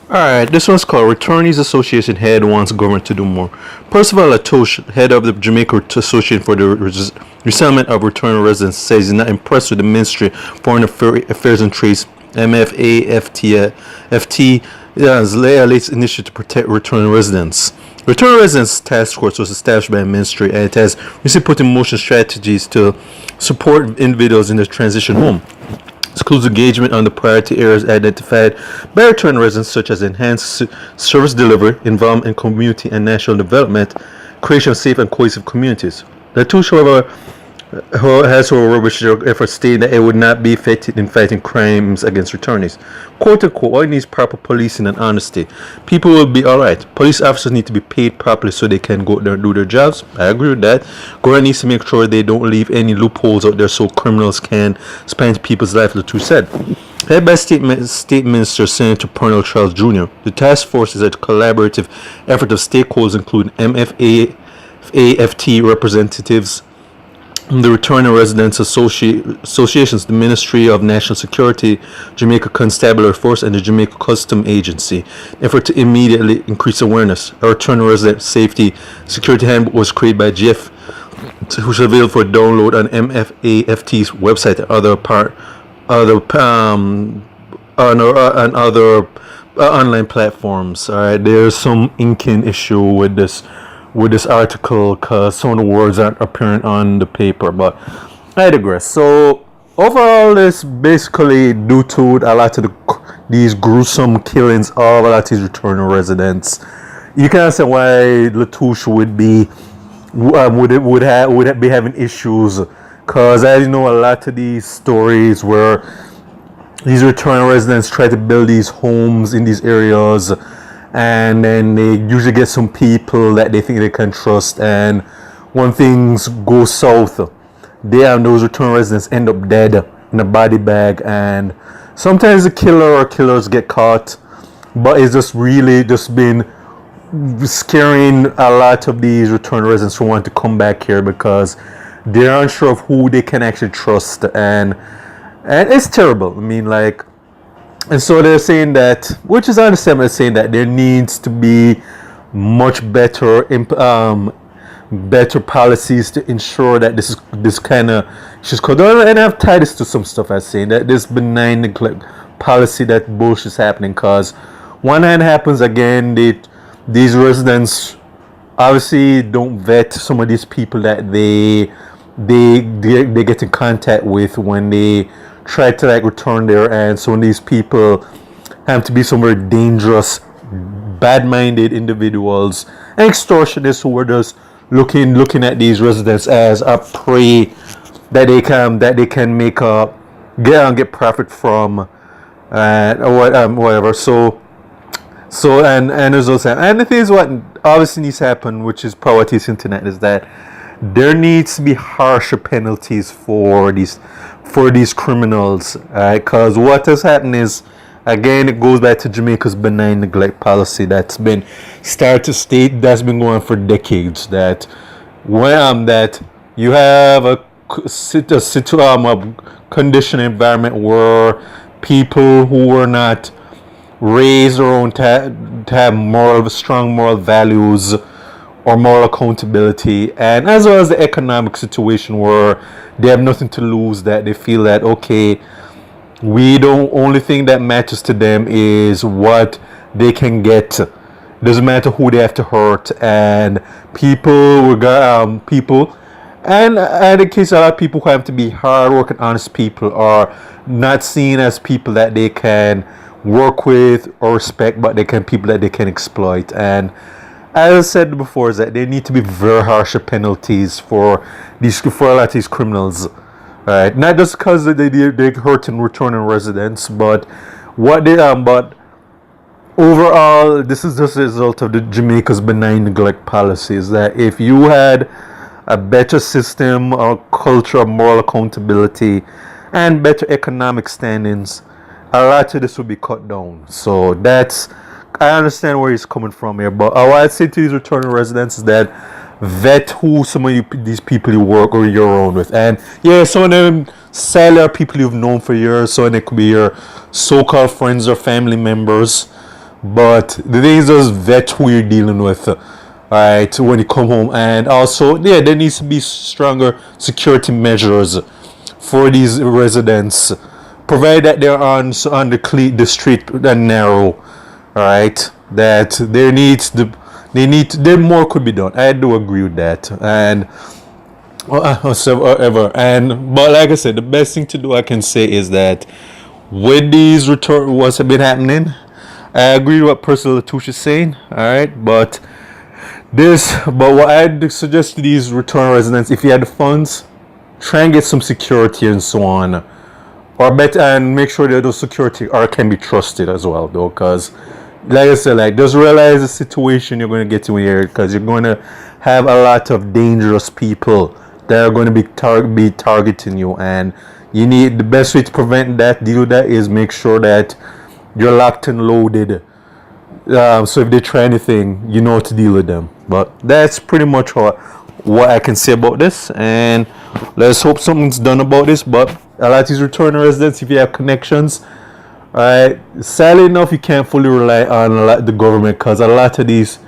Alright, this one's called Returnees Association Head Wants Government to Do More. Percivale Latouch, head of the Jamaica Association for the Resettlement of Returning Residents, says he's not impressed with the Ministry of Foreign Affairs and Trade's MFAFT's latest initiative to protect returning residents. Returning Residents Task Force was established by the ministry, and it has recently put in motion strategies to support individuals in their transition home. Schools engagement on the priority areas identified by return residents, such as enhanced service delivery, involvement in community and national development, creation of safe and cohesive communities. The two, however, has rubbished their efforts, stating that it would not be effective in fighting crimes against returnees. "Quote unquote, all needs proper policing and honesty. People will be alright. Police officers need to be paid properly so they can go there and do their jobs." I agree with that. Government needs to make sure they don't leave any loopholes out there so criminals can spend people's lives, Latouch said. Head by State Minister Senator Pernell Charles Jr., the task force is a collaborative effort of stakeholders including MFAFT representatives, the Returning Residents Associations, the Ministry of National Security, Jamaica Constabulary Force, and the Jamaica Custom Agency, in effort to immediately increase awareness. A Returning Resident Safety Security Handbook was created by Jeff, which is available for download on MFAFT's website and other online platforms. All right, there's some inking issue with this article because some of the words aren't apparent on the paper, but I digress. So overall, this basically due to a lot of these gruesome killings of a lot of these returning residents. You can understand why Latouch would be would be having issues, because as you know, a lot of these stories where these returning residents try to build these homes in these areas, and then they usually get some people that they think they can trust, and when things go south, they and those return residents end up dead in a body bag, and sometimes the killer or killers get caught, but it's just really just been scaring a lot of these return residents who want to come back here because they're unsure of who they can actually trust, and it's terrible. I mean, like, and so they're saying that, which is understandable, they're saying that there needs to be much better better policies to ensure that this kind of issues. And I've tied this to some stuff I was saying, that this benign neglect policy, that bullshit's happening, because one hand happens again, these residents obviously don't vet some of these people that they get in contact with when they try to like return there, and so these people have to be some very dangerous, bad-minded individuals and extortionists who are just looking at these residents as a prey that they can make get profit from, or whatever. So and there's also, and the thing is, what obviously needs to happen, which is probably what is internet, is that there needs to be harsher penalties for these criminals, because what has happened is, again, it goes back to Jamaica's benign neglect policy that's been started to state, that's been going on for decades, that when that you have a conditioned environment where people who were not raised or to have strong moral values or moral accountability, and as well as the economic situation where they have nothing to lose, that they feel that, okay, we don't, only thing that matters to them is what they can get. Doesn't matter who they have to hurt, and people and in the case of a lot of people who have to be hard-working, honest people, are not seen as people that they can work with or respect, but people that they can exploit. And as I said before, is that there need to be very harsher penalties for a lot of these criminals, right? Not just because they're hurting returning residents, but but overall, this is just a result of the Jamaica's benign neglect policies. That if you had a better system or culture of moral accountability and better economic standings, a lot of this would be cut down. So I understand where he's coming from here, but what I'd say to these returning residents is that vet who some of these people you work or you're around with. And yeah, some of them sadly are people you've known for years, so they could be your so-called friends or family members, But the thing is, just vet who you're dealing with, right, when you come home. And also, yeah, there needs to be stronger security measures for these residents, provided that they're on the street and narrow, right? That there more could be done. I do agree with that. And whatever. And but like I said, the best thing to do, I can say, is that with these return what's been happening, I agree with what Percivale Latouch is saying. All right, but what I'd suggest to these return residents, if you had the funds, try and get some security and so on, or better, and make sure that those security can be trusted as well, though, because like I said, like, just realize the situation you're going to get in here, because you're going to have a lot of dangerous people that are going to be targeting you, and you need the best way to prevent that, deal with that, is make sure that you're locked and loaded. So if they try anything, you know how to deal with them. But that's pretty much what I can say about this, and let's hope something's done about this. But a lot of these returning residents, if you have connections, right, sadly enough, you can't fully rely on the government, because a lot of these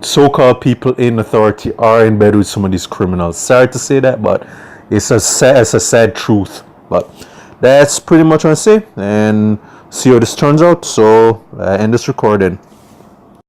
so-called people in authority are in bed with some of these criminals. Sorry to say that, but it's a sad truth. But that's pretty much what I say, and see how this turns out. So end this recording.